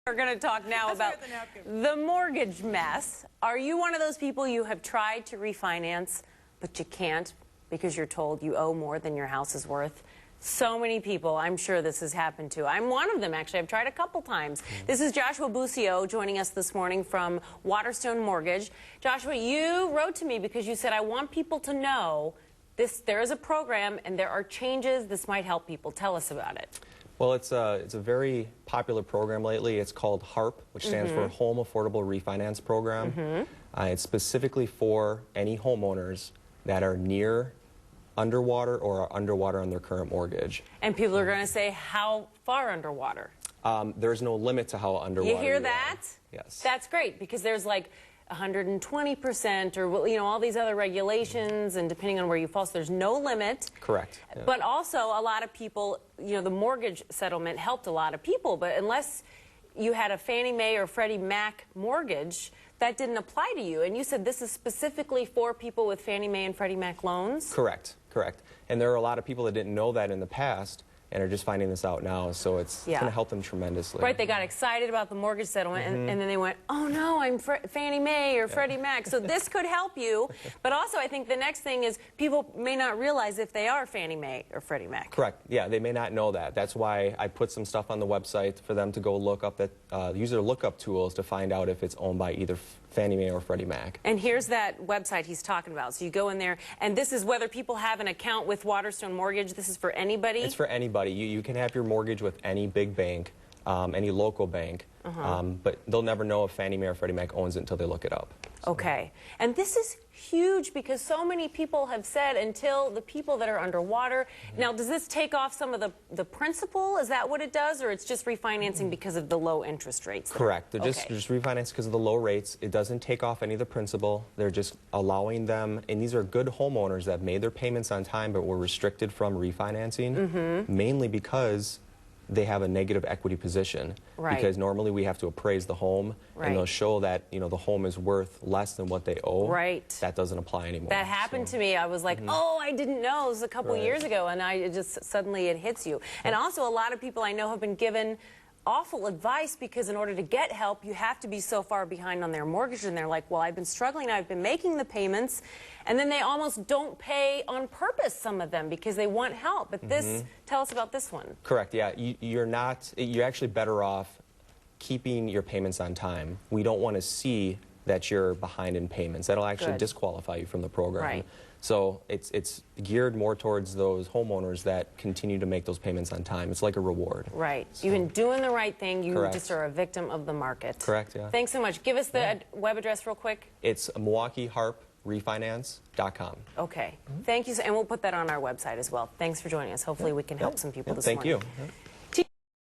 We're going to talk now about the mortgage mess. Are you one of those people you have tried to refinance, but you can't because you're told you owe more than your house is worth? So many people, I'm sure this has happened to. I'm one of them, actually. I've tried a couple times. This is Joshua Busio joining us this morning from Waterstone Mortgage. Joshua, you wrote to me because you said, I want people to know there is a program and there are changes. This might help people. Tell us about it. Well, it's a very popular program lately. It's called HARP, which stands for Home Affordable Refinance Program. It's specifically for any homeowners that are near underwater or are underwater on their current mortgage. And people are going to say, how far underwater? There's no limit to how underwater you hear that? Yes. That's great, because there's like 120% or, you know, all these other regulations, and depending on where you fall, so there's no limit. Correct. Yeah. But also a lot of people, you know, the mortgage settlement helped a lot of people, but unless you had a Fannie Mae or Freddie Mac mortgage, that didn't apply to you. And you said this is specifically for people with Fannie Mae and Freddie Mac loans? Correct, correct. And there are a lot of people that didn't know that in the past and are just finding this out now, so it's going to help them tremendously. Right, they got excited about the mortgage settlement, and then they went, oh no, I'm Fannie Mae or Freddie Mac, so this could help you. But also, I think the next thing is people may not realize if they are Fannie Mae or Freddie Mac. Correct, yeah, they may not know that. That's why I put some stuff on the website for them to go look up, use their lookup tools to find out if it's owned by either Fannie Mae or Freddie Mac. And here's that website he's talking about. So you go in there, and this is whether people have an account with Waterstone Mortgage. This is for anybody? It's for anybody. You can have your mortgage with any big bank, any local bank, but they'll never know if Fannie Mae or Freddie Mac owns it until they look it up. So. Okay. And this is huge because so many people have said until the people that are underwater. Now, does this take off some of the principal? Is that what it does? Or it's just refinancing because of the low interest rates? Correct. They're just refinancing because of the low rates. It doesn't take off any of the principal. They're just allowing them, and these are good homeowners that made their payments on time but were restricted from refinancing, mainly because they have a negative equity position. Right. Because normally we have to appraise the home, and they'll show that, you know, the home is worth less than what they owe. Right. That doesn't apply anymore. That happened to me. I was like, oh, I didn't know. It was a couple years ago, and it just suddenly it hits you. And also, a lot of people I know have been given awful advice because in order to get help, you have to be so far behind on their mortgage, and they're like, well, I've been struggling, I've been making the payments, and then they almost don't pay on purpose, some of them, because they want help. But this, tell us about this one. Correct, yeah. You're actually better off keeping your payments on time. We don't want to see that you're behind in payments. That'll actually disqualify you from the program. Right. So it's geared more towards those homeowners that continue to make those payments on time. It's like a reward. Right. So, you've been doing the right thing. You just are a victim of the market. Correct, yeah. Thanks so much. Give us the web address real quick. It's MilwaukeeHarpRefinance.com. Okay. Thank you. And we'll put that on our website as well. Thanks for joining us. Hopefully we can help some people this morning. Thank you.